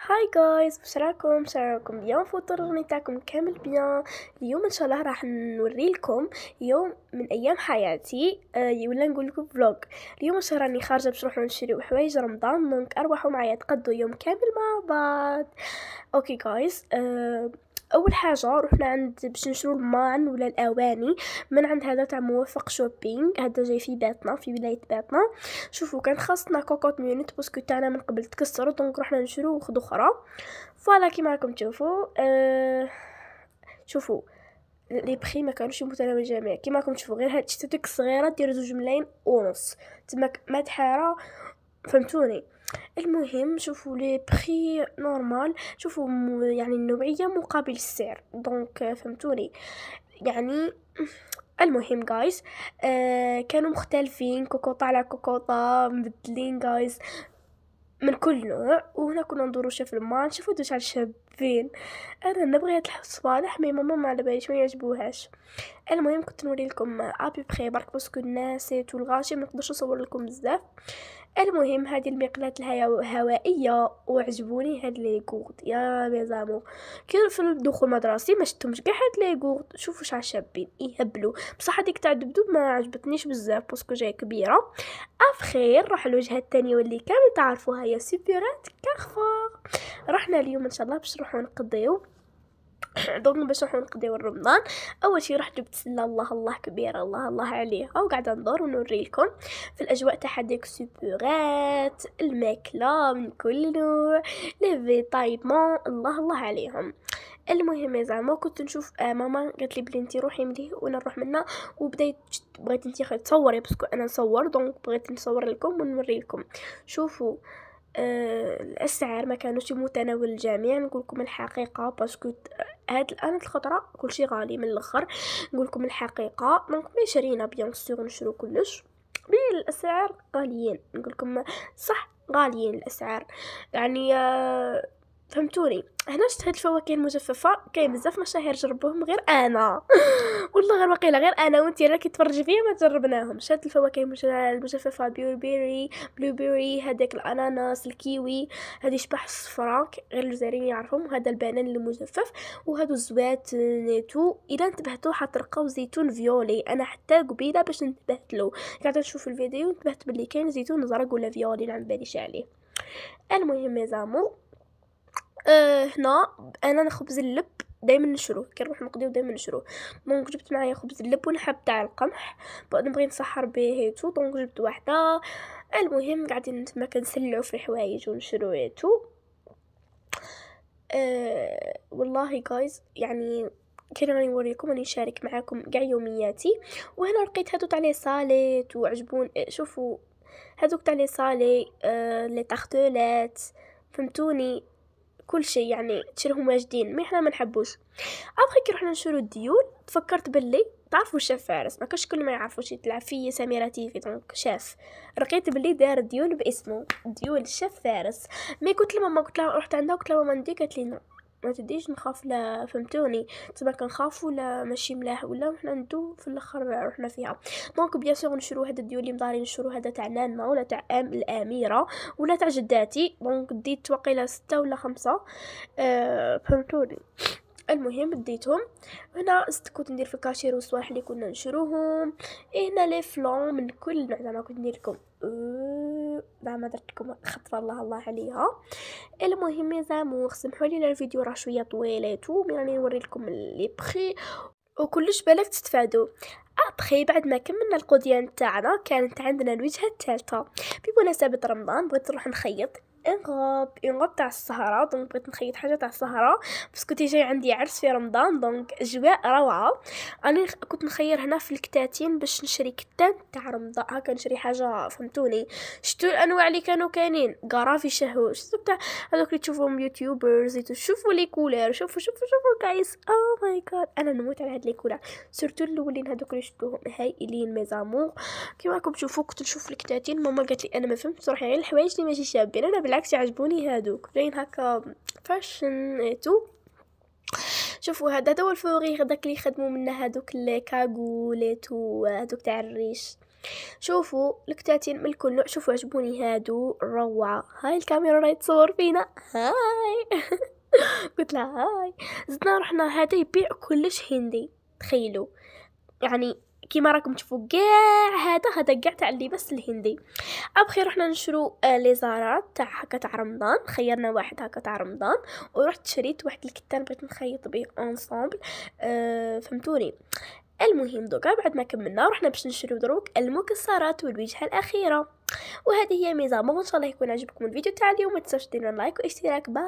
هاي جايز، واش راكم بيان؟ فطور تاعكم كامل بيان. اليوم ان شاء الله راح نوريلكم يوم من ايام حياتي، ولا نقول لكم فلوج. اليوم ان شاء الله راني خارجه باش نروحوا نشريو حوايج رمضان، دونك ارواحوا معايا تقضوا يوم كامل مع بعض. اوكي جايز، اول حاجه رحنا عند باش نشرو الماعن ولا الاواني من عند هذا تاع موفق شوبينغ. هذا جاي في بيتنا، في ولايه بيتنا. شوفوا كان خاصنا كوكوط ميونيت باسكو تاعنا من قبل تكسر، دونك رحنا نشرو وخد اخرى. فوالا كيما راكم تشوفوا، شوفوا لي بخي ما كانوش متناول الجميع. كيما راكم تشوفوا غير هاد الشتاتك صغيره دير 2.5 ملايين تماك ما تحاره، فهمتوني؟ المهم شوفوا لي بخي نورمال، شوفوا يعني النوعيه مقابل السعر، دونك فهمتوني يعني. المهم جايز، كانوا مختلفين، كوكوطه على كوكوطه مبدلين جايز من كل نوع. وهنا كنا ندورو في الماء نشوفو دوش على شابين. انا نبغي هاد الصوالح مي ماما ما على باليش ما يعجبوهاش. المهم كنت نوري لكم ابي بخي برك باسكو الناس والغاشي ما نقدرش نصور لكم بزاف. المهم هذه المقلاة الهوائيه، وعجبوني هاد لي غورد يا ميزامو. كي في الدخول المدرسي ما شفتهمش كاع هاد لي غورد. شوفوا شحال شابين يهبلوا، بصح هذيك تاع الدبدوب ما عجبتنيش بزاف باسكو جايه كبيره. افخير نروح الوجهه الثانيه واللي كامل تعرفوها هي سوبرات كارفور. رحنا اليوم ان شاء الله باش نروحو نقضيو دونك باش نروحو نقضيو رمضان. اول شي رحت جبت سله الله الله كبيره، الله الله عليها، وقاعده ندور ونوريلكم في الاجواء تاع هذيك سوبرات، الماكله من كل نوع، لي فيتايمون الله الله عليهم. المهم يا زعما كنت نشوف ماما قالت لي بلي انتي روحي مليه وانا نروح منها، وبديت بغيت انتي تصوري باسكو انا نصور، دونك بغيت نصور لكم ونوري لكم. شوفوا الاسعار ما كانوش متناول الجميع، نقول لكم الحقيقه باسكو هاد الان الخطره كلشي غالي من الاخر. نقول لكم الحقيقه، دونك مي شرينا بيان سور نشرو كلش الاسعار غاليين. نقول لكم صح غاليين الاسعار يعني، فهمتوني؟ هنا شفت هاد الفواكه المجففه كاين بزاف مشاهير جربوهم غير انا والله غير واقيلا غير انا وانتي راكي تفرجي فيا ما جربناهمش. هاد الفواكه المجففه بلو بيري، هذاك الاناناس، الكيوي، هذه شبح الصفراء غير الجزائريين يعرفهم، وهذا البنان المجفف، وهادو الزوات نيتو. اذا انتبهتوا حتلقاو زيتون فيولي، انا حتى قبيله باش انتبهت له قاعده نشوف الفيديو انتبهت باللي كاين زيتون زرق ولا فيولي، ما باليش عليه. المهم يا زامو، هنا انا خبز اللب دائما نشروه كي نروح نقضيو، دائما نشروه. دونك جبت معايا خبز اللب ونحب تاع القمح، نبغي نسحر به هيتو، دونك جبت واحده. المهم قاعدين نتما كنسلعوا في الحوايج ونشرو هيتو. والله جايز يعني كان راني نوريكم، راني نشارك معاكم كاع يومياتي. وهنا لقيت هادو تاع لي صاليت وعجبون. شوفوا هادوك تاع لي صالي، لي تارتولات، فهمتوني؟ كل شيء يعني تشرهم واجدين، مي حنا ما نحبوش. ابخي كي رحنا نشرو الديول تفكرت باللي تعرفوا الشاف فارس، ما كاش كل ما يعرفوش تلعب فيه سميرة تيفي، دونك شاف لقيت باللي دار ديول باسمه ديول الشاف فارس. مي قلت لماما، قلت لها رحت عندها قلت لها ماما ندي، قالت لي ما تديش نخاف، لا فهمتوني؟ تبا كنخاف ولا ماشي ملاح ولا حنا ندو في الاخر رحنا فيها. دونك بيان سور نشرو هذا الديول اللي مدارين نشرو هذا تاع نانا ولا تاع الاميره ولا تاع جداتي، دونك ديت وقيله 6 ولا 5، فهمتوني؟ المهم ديتهم. هنا كنت ندير في الكاشير والصوالح اللي كنا نشروهم. هنا لي فلون من كل نوع، زعما كنت ندير لكم زعما درت لكم خطره الله الله عليها. المهم يا زامور سمحوا لي الفيديو راه شويه طويلاتو، مي راني نوري لكم لي بخي وكلش بالك تستفادوا. ابخي بعد ما كملنا القضيان تاعنا كانت عندنا الوجهه الثالثه. بمناسبه رمضان بغيت نروح نخيط انغوب تاع السهره، دونك بغيت نخيط حاجه تاع السهره باسكو جاي عندي عرس في رمضان، دونك اجواء روعه. انا كنت نخير هنا في الكتاتين باش نشري كتان تاع رمضان، هكا نشري حاجه فهمتوني؟ شتو الانواع اللي كانوا كاينين قرافي شهو، شتو تاع هذوك اللي تشوفوهم يوتيوبرز تشوفوا لي كولر، شوفوا جايز، او ماي جاد انا نموت على هاد لي كولر، سورتو الاولين هذوك اللي شفتوهم هايلين ميزامور. كيما راكم تشوفوا كنت نشوف الكتاتين، ماما قالت لي انا ما فهمت صراحه غير الحوايج اللي ماشي شابين، انا بالعكس يعجبوني هادوك جايين هكا فاشن ايتو. شوفوا هذا هو الفوري داك اللي يخدموا منه هادوك الكاغولات وهادوك تاع الريش، شوفوا الكتاتين من كل نوع، شوفوا عجبوني هادو روعه. هاي الكاميرا راهي تصور فينا، هاي قلت لها هاي. زدنا رحنا هذا يبيع كلش هندي، تخيلوا يعني كيما راكم تشوفوا كاع هذا كاع تاع اللباس الهندي. ابخي رحنا نشرو لي زارات تاع هكا تاع رمضان، خيرنا واحد هكا تاع رمضان، ورحت شريت واحد الكتان بغيت نخيط به انصامبل. فهمتوني. المهم دوكا بعد ما كملنا رحنا باش نشرو دروك المكسرات والوجهه الاخيره. وهذه هي ميزه. ان شاء الله يكون عجبكم الفيديو تاع اليوم، ما تنساوش ديروا لايك واشتراك. باي.